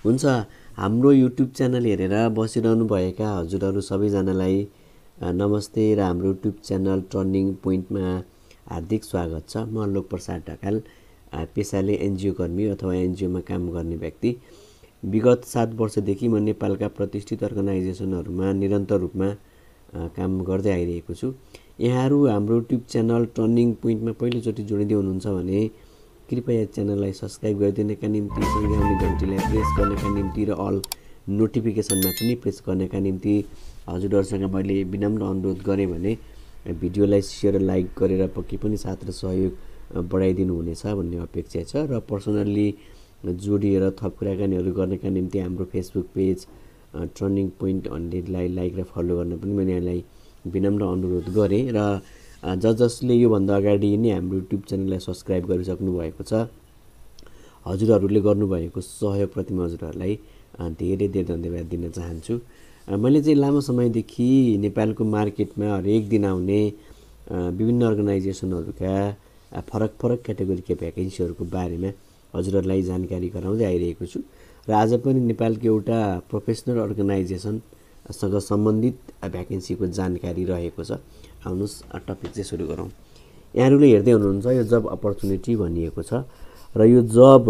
हुन्छ। हाम्रो YouTube channel हेरेर बसिरहनु भएका हजुरहरू सबैजनालाई नमस्ते र हाम्रो युट्युब च्यानल टर्निङ पोइन्टमा हार्दिक स्वागत छ। म लोकप्रसाद ढकाल, पेसाले एनजिओ कर्मी अथवा एनजिओमा काम गर्ने व्यक्ति। विगत 7 वर्षदेखि म नेपालका प्रतिष्ठित अर्गनाइजेसनहरूमा निरन्तर रूपमा काम गर्दै आइरहेको छु। यहाँहरू हाम्रो युट्युब च्यानल टर्निङ पोइन्टमा पहिलोचोटि जोडिँदै हुनुहुन्छ भने कृपया च्यानललाई सब्सक्राइब गरिदिनका निम्ति, सँगै आउने घन्टीलाई प्रेस गर्नका निम्ति र अल नोटिफिकेसनमा पनि प्रेस गर्नका निम्ति हजुरहरूसँग मैले विनम्र अनुरोध गरेँ भने भिडियोलाई सेयर लाइक गरेर पक्कै पनि साथ र सहयोग बढाइदिनु हुनेछ भन्ने अपेक्षा छ। र पर्सनल्ली जोडिएर थप कुराकानीहरू गर्नका निम्ति हाम्रो फेसबुक पेज टर्निङ पोइन्ट 100लाई लाइक र फलो गर्न पनि मैले यहाँलाई विनम्र अनुरोध गरेँ। र जसले योभन्दा अगाडि नै हाम्रो युट्युब च्यानललाई सब्सक्राइब गरिसक्नु भएको छ, हजुरहरूले गर्नुभएको सहयोगप्रति म हजुरहरूलाई धेरै धेरै धन्यवाद दिन चाहन्छु। मैले चाहिँ लामो समयदेखि नेपालको मार्केटमा हरेक दिन आउने विभिन्न अर्गनाइजेसनहरूका फरक फरक क्याटेगोरीका भ्याकेन्सीहरूको बारेमा हजुरहरूलाई जानकारी गराउँदै आइरहेको छु। र आज पनि नेपालको एउटा प्रोफेसनल अर्गनाइजेसनसँग सम्बन्धित भ्याकेन्सीको जानकारी रहेको छ। आउनुहोस् टपिक चाहिँ सुरु गरौँ। यहाँहरूले हेर्दै हुनुहुन्छ यो जब अपर्च्युनिटी भनिएको छ र यो जब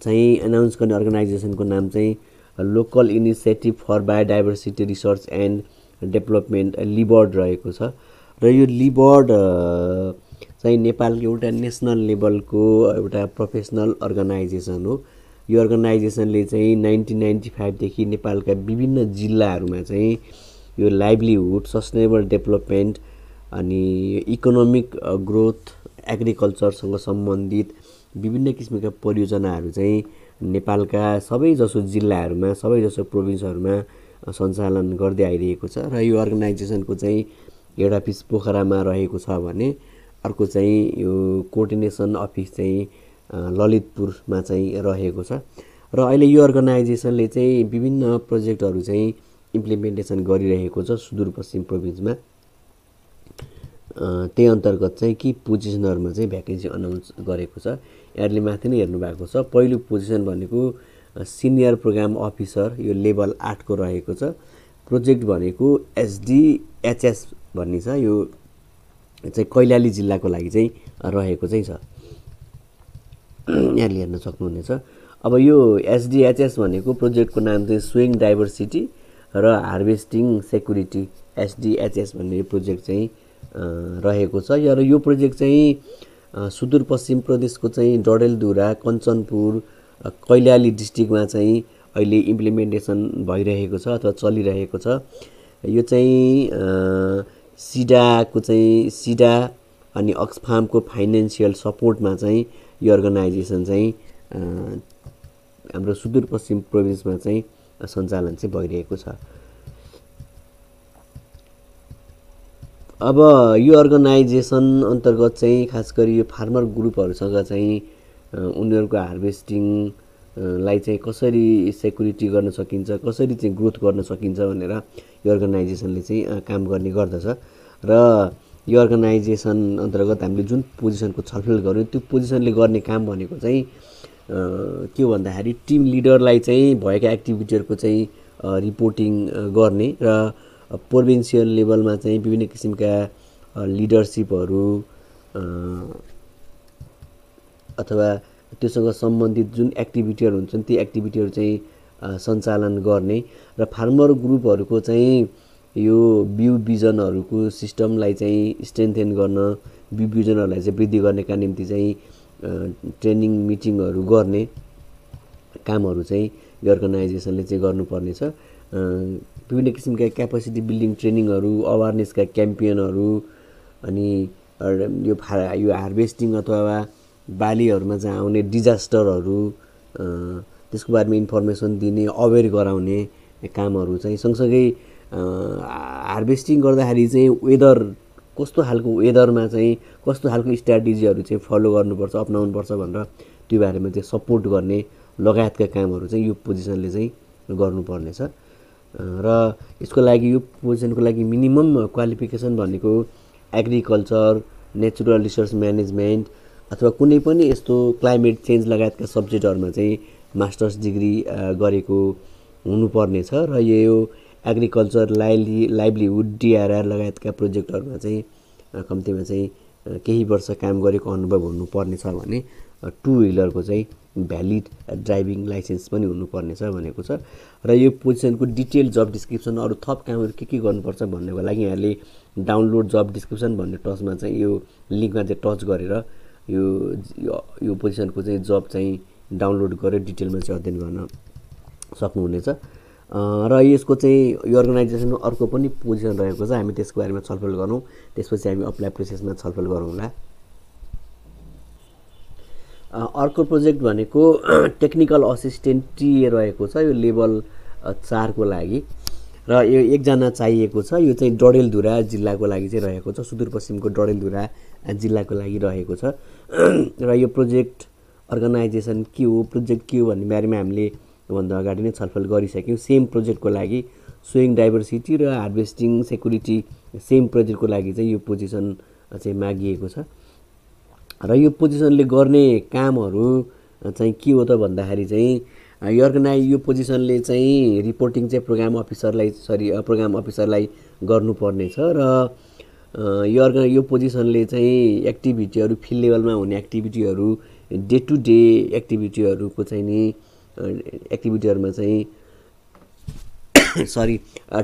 चाहिँ एनाउन्स गर्ने अर्गनाइजेसनको नाम चाहिँ local initiative for biodiversity research and development LI-BIRD रहेको छ। र यो लिबर्ड चाहिँ नेपालको एउटा नेसनल लेभलको एउटा प्रोफेसनल अर्गनाइजेसन हो। यो अर्गनाइजेसनले चाहिँ 1995 देखि नेपालका विभिन्न जिल्लाहरूमा चाहिँ यो लाइभलीहुड, सस्टेनेबल डेभलपमेन्ट अनि इकोनोमिक ग्रोथ, एग्रिकल्चरसँग सम्बन्धित विभिन्न किसिमका परियोजनाहरू चाहिँ नेपालका सबैजसो जिल्लाहरूमा, सबैजसो प्रोभिन्सहरूमा सञ्चालन गर्दै आइरहेको छ। र यो अर्गनाइजेसनको चाहिँ हेड अफिस पोखरामा रहेको छ भने अर्को चाहिँ यो कोअर्डिनेसन अफिस चाहिँ ललितपुरमा चाहिँ रहेको छ। र अहिले यो अर्गनाइजेसनले चाहिँ विभिन्न प्रोजेक्टहरू चाहिँ इम्प्लिमेन्टेसन गरिरहेको छ सुदूरपश्चिम प्रोभिन्समा। त्यही अन्तर्गत चाहिँ कि पोजिसनहरूमा चाहिँ भ्याकेन्सी अनाउन्स गरेको छ। यहाँहरूले माथि नै हेर्नु भएको छ। पहिलो पोजिसन भनेको सिनियर प्रोग्राम अफिसर, यो लेभल 8 को रहेको छ। प्रोजेक्ट भनेको SDHS भन्ने छ, यो चाहिँ कैलाली जिल्लाको लागि चाहिँ रहेको चाहिँ छ। यहाँले हेर्न सक्नुहुनेछ। अब यो SDHS भनेको प्रोजेक्टको नाम चाहिँ स्विङ डाइभर्सिटी र हार्भेस्टिङ सेक्युरिटी, SDHS भन्ने प्रोजेक्ट चाहिँ रहेको छ। र यो प्रोजेक्ट चाहिँ सुदूरपश्चिम प्रदेशको चाहिँ डडेलधुरा, कञ्चनपुर, कैलाली डिस्ट्रिक्टमा चाहिँ अहिले इम्प्लिमेन्टेसन भइरहेको छ अथवा चलिरहेको छ। यो चाहिँ सिडा अनि अक्सफार्मको फाइनेन्सियल सपोर्टमा चाहिँ यो अर्गनाइजेसन चाहिँ हाम्रो सुदूरपश्चिम प्रोभिन्समा चाहिँ सञ्चालन चाहिँ भइरहेको छ। अब यो अर्गनाइजेसन अन्तर्गत चाहिँ खास गरी यो फार्मर ग्रुपहरूसँग चाहिँ उनीहरूको हार्भेस्टिङलाई चाहिँ कसरी सेक्युरिटी गर्न सकिन्छ, कसरी चाहिँ ग्रोथ गर्न सकिन्छ भनेर यो अर्गनाइजेसनले चाहिँ काम गर्ने गर्दछ। र यो अर्गनाइजेसन अन्तर्गत हामीले जुन पोजिसनको छलफल गऱ्यौँ, त्यो पोजिसनले गर्ने काम भनेको चाहिँ के हो भन्दाखेरि टिम लिडरलाई चाहिँ भएका एक्टिभिटीहरूको चाहिँ रिपोर्टिङ गर्ने र प्रोभिन्सियल लेभलमा चाहिँ विभिन्न किसिमका लिडरसिपहरू अथवा त्योसँग सम्बन्धित जुन एक्टिभिटीहरू हुन्छन् ती एक्टिभिटीहरू चाहिँ सञ्चालन गर्ने र फार्मर ग्रुपहरूको चाहिँ यो बिउ बिजनहरूको सिस्टमलाई चाहिँ स्ट्रेन्थेन गर्न, बिउ बिजनहरूलाई चाहिँ वृद्धि गर्नका निम्ति चाहिँ ट्रेनिङ मिटिङहरू गर्ने कामहरू चाहिँ यो अर्गनाइजेसनले चाहिँ गर्नुपर्नेछ। विभिन्न किसिमका क्यापेसिटी बिल्डिङ ट्रेनिङहरू, अवेरनेसका क्याम्पेनहरू अनि यो हार्भेस्टिङ अथवा बालीहरूमा चाहिँ आउने डिजास्टरहरू त्यसको बारेमा इन्फर्मेसन दिने, अवेर गराउने कामहरू चाहिँ सँगसँगै हार्भेस्टिङ गर्दाखेरि चाहिँ वेदर कस्तो खालको वेदरमा चाहिँ कस्तो खालको स्ट्राटेजीहरू चाहिँ फलो गर्नुपर्छ, अपनाउनुपर्छ भनेर त्यो बारेमा चाहिँ सपोर्ट गर्ने लगायतका कामहरू चाहिँ यो पोजिसनले चाहिँ गर्नुपर्नेछ। र यसको लागि यो पोजिसनको लागि मिनिमम क्वालिफिकेसन भनेको एग्रिकल्चर, नेचुरल रिसोर्स म्यानेजमेन्ट अथवा कुनै पनि यस्तो क्लाइमेट चेन्ज लगायतका सब्जेक्टहरूमा चाहिँ मास्टर्स डिग्री गरेको हुनुपर्ने छ र यो एग्रिकल्चर लाइभलीहुड डिआरआर लगायतका प्रोजेक्टहरूमा चाहिँ कम्तीमा चाहिँ केही वर्ष काम गरेको अनुभव हुनुपर्ने छ भने टु व्हिलरको चाहिँ भ्यालिड ड्राइभिङ लाइसेन्स पनि हुनुपर्ने छ भनेको छ र यो पोजिसनको डिटेल जब डिस्क्रिप्सन अरू थप कामहरू के गर्नुपर्छ भन्नको लागि यहाँले डाउनलोड जब डिस्क्रिप्सन भन्ने टचमा चाहिँ यो लिङ्कमा चाहिँ टच गरेर यो पोजिसनको चाहिँ जब चाहिँ डाउनलोड गरेर डिटेलमा चाहिँ अध्ययन गर्न सक्नुहुनेछ र यसको चाहिँ यो अर्गनाइजेसनको अर्को पनि पोजिसन रहेको छ हामी त्यसको बारेमा छलफल गरौँ त्यसपछि हामी अप्लाई प्रोसेसमा छलफल गरौँला अर्को प्रोजेक्ट भनेको टेक्निकल असिस्टेन्ट टिए रहेको छ यो लेभल 4 को लागि र यो एकजना चाहिएको छ यो चाहिँ डडेलधुरा जिल्लाको लागि चाहिँ रहेको छ सुदूरपश्चिमको डडेलधुरा जिल्लाको लागि रहेको छ र यो प्रोजेक्ट अर्गनाइजेसन के हो प्रोजेक्ट के हो भन्ने बारेमा हामीले भन्दा अगाडि नै छलफल गरिसक्यौँ सेम प्रोजेक्टको लागि सोइङ डाइभर्सिटी र हार्भेस्टिङ सेक्युरिटी सेम प्रोजेक्टको लागि चाहिँ यो पोजिसन चाहिँ मागिएको छ र यो पोजिसनले गर्ने कामहरू चाहिँ के हो त भन्दाखेरि चाहिँ यो पोजिसनले चाहिँ रिपोर्टिङ चाहिँ प्रोग्राम अफिसरलाई गर्नुपर्ने छ र यो पोजिसनले चाहिँ एक्टिभिटीहरू फिल्ड लेभलमा हुने एक्टिभिटीहरू डे टु डे एक्टिभिटीहरूको चाहिँ नि एक्टिभिटीहरूमा चाहिँ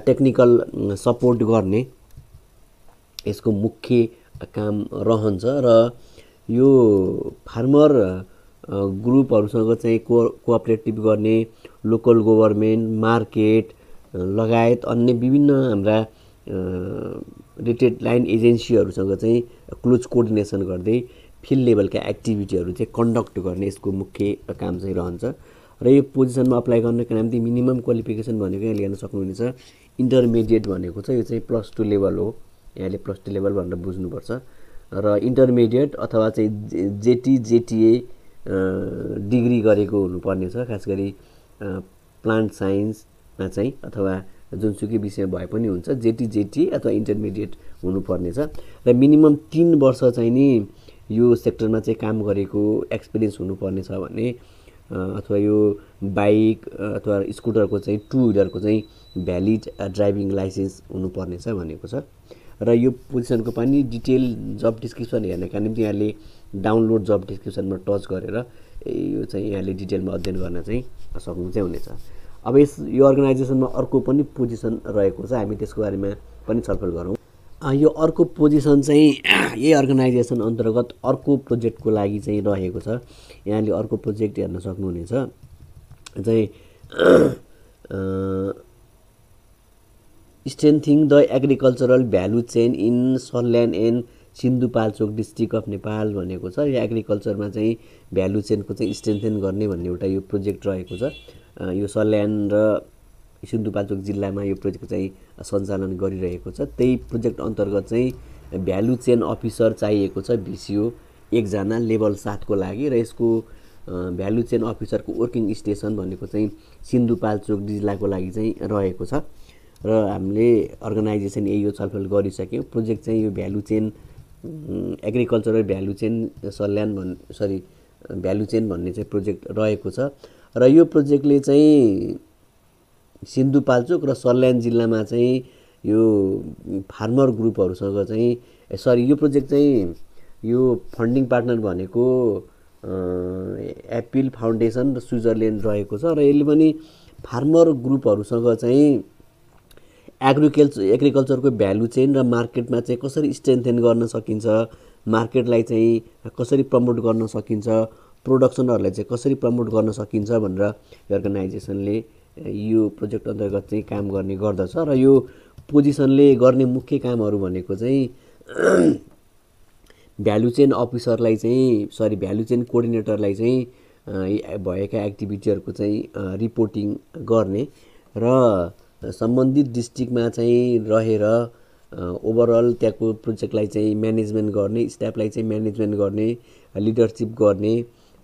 टेक्निकल सपोर्ट गर्ने यसको मुख्य काम रहन्छ र यो फार्मर ग्रुपहरूसँग चाहिँ कोअपरेटिभ गर्ने लोकल गभर्नमेन्ट मार्केट लगायत अन्य विभिन्न हाम्रा रेटेड लाइन एजेन्सीहरूसँग चाहिँ क्लोज कोअर्डिनेसन गर्दै फिल्ड लेभलका एक्टिभिटीहरू चाहिँ कन्डक्ट गर्ने यसको मुख्य काम चाहिँ रहन्छ र यो पोजिसनमा अप्लाई गर्नको निम्ति मिनिमम क्वालिफिकेसन भनेको यहाँले हेर्न सक्नुहुनेछ इन्टरमिडिएट भनेको छ यो चाहिँ +2 लेभल हो यहाँले +2 लेभल भनेर बुझ्नुपर्छ र इन्टरमिडिएट अथवा चाहिँ जेटिए डिग्री गरेको हुनुपर्ने छ खास गरी प्लान्ट साइन्समा चाहिँ अथवा जुनसुकै विषय भए पनि हुन्छ जेटी अथवा इन्टरमिडिएट हुनुपर्ने छ र मिनिमम 3 वर्ष चाहिँ नि यो सेक्टरमा चाहिँ काम गरेको एक्सपिरियन्स हुनुपर्ने छ भने अथवा यो बाइक अथवा स्कुटरको चाहिँ टु व्हिलरको चाहिँ भ्यालिड ड्राइभिङ लाइसेन्स हुनुपर्ने छ भनेको छ र यो पोजिसनको पनि डिटेल जब डिस्क्रिप्सन हेर्नका निम्ति यहाँले डाउनलोड जब डिस्क्रिप्सनमा टच गरेर यो चाहिँ यहाँले डिटेलमा अध्ययन गर्न चाहिँ सक्नु चाहिँ हुनेछ अब यो अर्गनाइजेसनमा अर्को पनि पोजिसन रहेको छ हामी त्यसको बारेमा पनि छलफल गरौँ यो अर्को पोजिसन चाहिँ यही अर्गनाइजेसन अन्तर्गत अर्को प्रोजेक्टको लागि चाहिँ रहेको छ यहाँले अर्को प्रोजेक्ट हेर्न सक्नुहुनेछ चाहिँ strengthening the agricultural value chain in Salyan and Sindhupalchok district of Nepal भनेको छ यो एग्रिकल्चरमा चाहिँ भ्यालु चेनको चाहिँ स्ट्रेन्थेन गर्ने भन्ने एउटा यो प्रोजेक्ट रहेको छ यो सल्यान र सिन्धुपाल्चोक जिल्लामा यो प्रोजेक्ट चाहिँ सञ्चालन गरिरहेको छ त्यही प्रोजेक्ट अन्तर्गत चाहिँ भ्यालु चेन अफिसर चाहिएको छ भिसिओ एकजना लेभल 7 को लागि र यसको भ्यालु चेन अफिसरको वर्किङ स्टेसन भनेको चाहिँ सिन्धुपाल्चोक जिल्लाको लागि चाहिँ रहेको छ र हामीले अर्गनाइजेसन यो छलफल गरिसक्यौँ प्रोजेक्ट चाहिँ यो value chain agricultural value chain value chain भन्ने चाहिँ प्रोजेक्ट रहेको छ र यो प्रोजेक्टले चाहिँ सिन्धुपाल्चोक र सल्यान जिल्लामा चाहिँ यो फार्मर ग्रुपहरूसँग चाहिँ यो प्रोजेक्ट चाहिँ यो फन्डिङ पार्टनर भनेको एप्पल फाउन्डेसन र स्विजरल्यान्ड रहेको छ र यसले पनि फार्मर ग्रुपहरूसँग चाहिँ एग्रिकल्चरको भ्यालु चेन र मार्केटमा चाहिँ कसरी स्ट्रेन्थेन गर्न सकिन्छ मार्केटलाई चाहिँ कसरी प्रमोट गर्न सकिन्छ प्रोडक्सनहरूलाई चाहिँ कसरी प्रमोट गर्न सकिन्छ भनेर अर्गनाइजेसनले यो प्रोजेक्ट अन्तर्गत चाहिँ काम गर्ने गर्दछ र यो पोजिसनले गर्ने मुख्य कामहरू भनेको चाहिँ भ्यालु चेन अफिसरलाई चाहिँ भ्यालु चेन कोअर्डिनेटरलाई चाहिँ भएका एक्टिभिटीहरूको चाहिँ रिपोर्टिङ गर्ने र सम्बन्धित डिस्ट्रिक्टमा चाहिँ रहेर ओभरअल त्यहाँको प्रोजेक्टलाई चाहिँ म्यानेजमेन्ट गर्ने स्टाफलाई चाहिँ म्यानेजमेन्ट गर्ने लिडरसिप गर्ने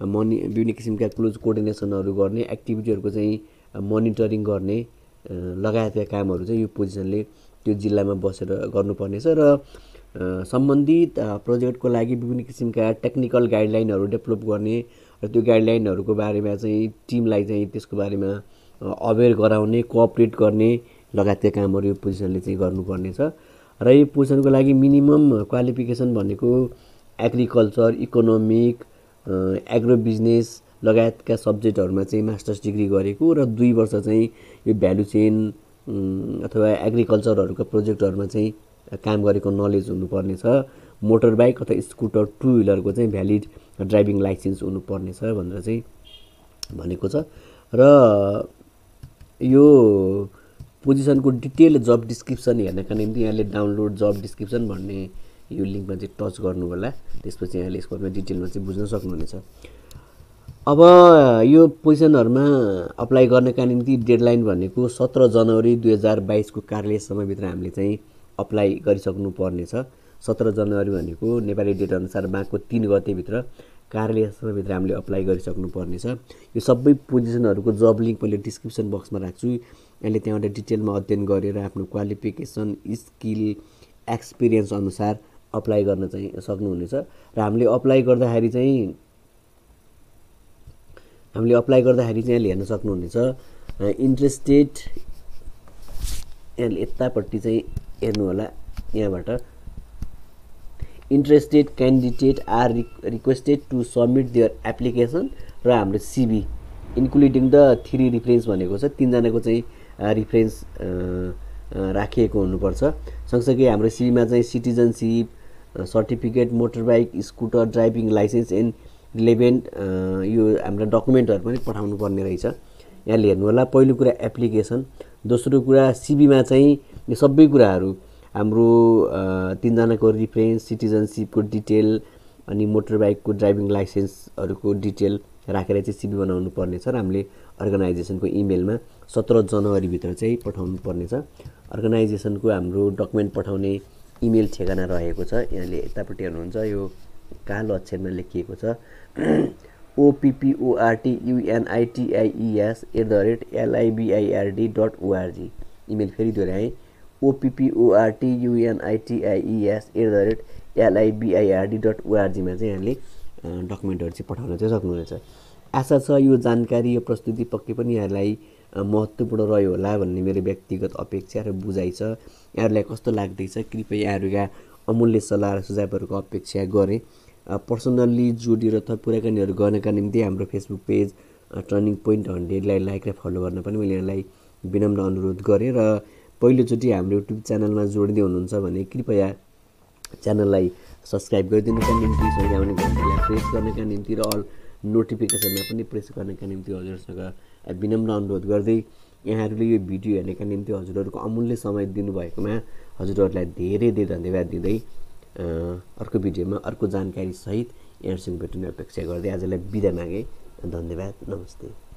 विभिन्न किसिमका क्लोज कोअर्डिनेसनहरू गर्ने एक्टिभिटीहरूको चाहिँ मोनिटरिङ गर्ने लगायतका कामहरू चाहिँ यो पोजिसनले त्यो जिल्लामा बसेर गर्नुपर्नेछ र सम्बन्धित प्रोजेक्टको लागि विभिन्न किसिमका टेक्निकल गाइडलाइनहरू डेभलप गर्ने र त्यो गाइडलाइनहरूको बारेमा चाहिँ टिमलाई चाहिँ त्यसको बारेमा अवेर गराउने, कोअपरेट गर्ने लगायतका कामहरू यो पोजिसनले चाहिँ गर्नुपर्ने छ। र यो पोजिसनको लागि मिनिमम क्वालिफिकेसन भनेको एग्रिकल्चर, इकोनोमिक, एग्रो बिजनेस लगायतका सब्जेक्टहरूमा चाहिँ मास्टर्स डिग्री गरेको र 2 वर्ष चाहिँ यो भ्यालु चेन अथवा एग्रिकल्चरहरूका प्रोजेक्टहरूमा चाहिँ काम गरेको नलेज हुनुपर्ने छ। मोटर बाइक अथवा स्कुटर, 2 व्हिलरको चाहिँ भ्यालिड ड्राइभिङ लाइसेन्स हुनुपर्ने छ भनेर चाहिँ भनेको छ। र यो पोजिसनको डिटेल जब डिस्क्रिप्सन हेर्नका निम्ति यहाँले डाउनलोड जब डिस्क्रिप्सन भन्ने यो लिङ्कमा चाहिँ टच गर्नु होला। त्यसपछि यहाँले यसको बारेमा डिटेलमा चाहिँ बुझ्न सक्नुहुनेछ। अब यो पोजिसनहरूमा अप्लाई गर्नका निम्ति डेडलाइन भनेको 17 जनवरी 2022 को कार्यालय समयभित्र हामीले चाहिँ अप्लाई गरिसक्नु पर्नेछ। 17 जनवरी भनेको नेपाली डेट अनुसार माघको 3 गतेभित्र कार्यालय समयभित्र हामीले अप्लाई गरिसक्नु पर्नेछ। यो सबै पोजिसनहरूको जब लिङ्क मैले डिस्क्रिप्सन बक्समा राख्छु। यहाँले त्यहाँबाट डिटेलमा अध्ययन गरेर आफ्नो क्वालिफिकेसन, स्किल, एक्सपिरियन्स अनुसार अप्लाई गर्न चाहिँ सक्नुहुनेछ। र हामीले अप्लाई गर्दाखेरि चाहिँ यहाँले हेर्न सक्नुहुनेछ इन्ट्रेस्टेड, यहाँले यतापट्टि चाहिँ हेर्नु होला। यहाँबाट interested candidate are requested to submit their application र हाम्रो सिबी इन्क्लुडिङ द 3 रिफरेन्स भनेको छ। 3 जनाको चाहिँ रिफरेन्स राखिएको हुनुपर्छ। सँगसँगै हाम्रो सिबीमा चाहिँ citizenship certificate, motor bike, scooter, driving licence and relevant यो हाम्रो डकुमेन्टहरू पनि पठाउनु पर्ने रहेछ। यहाँले हेर्नु होला। पहिलो कुरा एप्लिकेसन, दोस्रो कुरा सिबीमा चाहिँ यो सबै कुराहरू हाम्रो 3 जनाको रिफरेन्स, सिटिजनसिपको डिटेल अनि मोटर बाइकको ड्राइभिङ लाइसेन्सहरूको डिटेल राखेर चाहिँ सिबी बनाउनु पर्नेछ र हामीले अर्गनाइजेसनको इमेलमा 17 जनवरीभित्र चाहिँ पठाउनु पर्नेछ। अर्गनाइजेसनको हाम्रो डकुमेन्ट पठाउने इमेल ठेगाना रहेको छ। यहाँले यतापट्टि हेर्नुहुन्छ यो कालो अक्षरमा लेखिएको छ opportunities@libird.org। इमेल फेरि दोहोऱ्याएँ opportunities@libird.org मा चाहिँ यहाँले डकुमेन्टहरू चाहिँ पठाउन चाहिँ सक्नुहुनेछ। आशा छ यो जानकारी, यो प्रस्तुति पक्कै पनि यहाँलाई महत्त्वपूर्ण रह्यो होला भन्ने मेरो व्यक्तिगत अपेक्षा र बुझाइ छ। यहाँहरूलाई कस्तो लाग्दैछ कृपया यहाँहरूका अमूल्य सल्लाह र सुझावहरूको अपेक्षा गरेँ। पर्सनल्ली जोडिएर थप कुराकानीहरू गर्नका निम्ति हाम्रो फेसबुक पेज टर्निङ पोइन्ट 100लाई लाइक र फलो गर्न पनि मैले यहाँलाई विनम्र अनुरोध गरेँ। र पहिलोचोटि हाम्रो युट्युब च्यानलमा जोडिँदै हुनुहुन्छ भने कृपया च्यानललाई सब्सक्राइब गरिदिनुका निम्ति, सँगै आउने घन्टीलाई प्रेस गर्नका निम्ति र अल नोटिफिकेसनमा पनि प्रेस गर्नका निम्ति हजुरहरूसँग विनम्र अनुरोध गर्दै यहाँहरूले यो भिडियो हेर्नका निम्ति हजुरहरूको अमूल्य समय दिनुभएकोमा हजुरहरूलाई धेरै धेरै धन्यवाद दिँदै अर्को भिडियोमा अर्को जानकारी सहित यहाँहरूसँग भेट्ने अपेक्षा गर्दै आजलाई बिदा मागेँ। धन्यवाद, नमस्ते।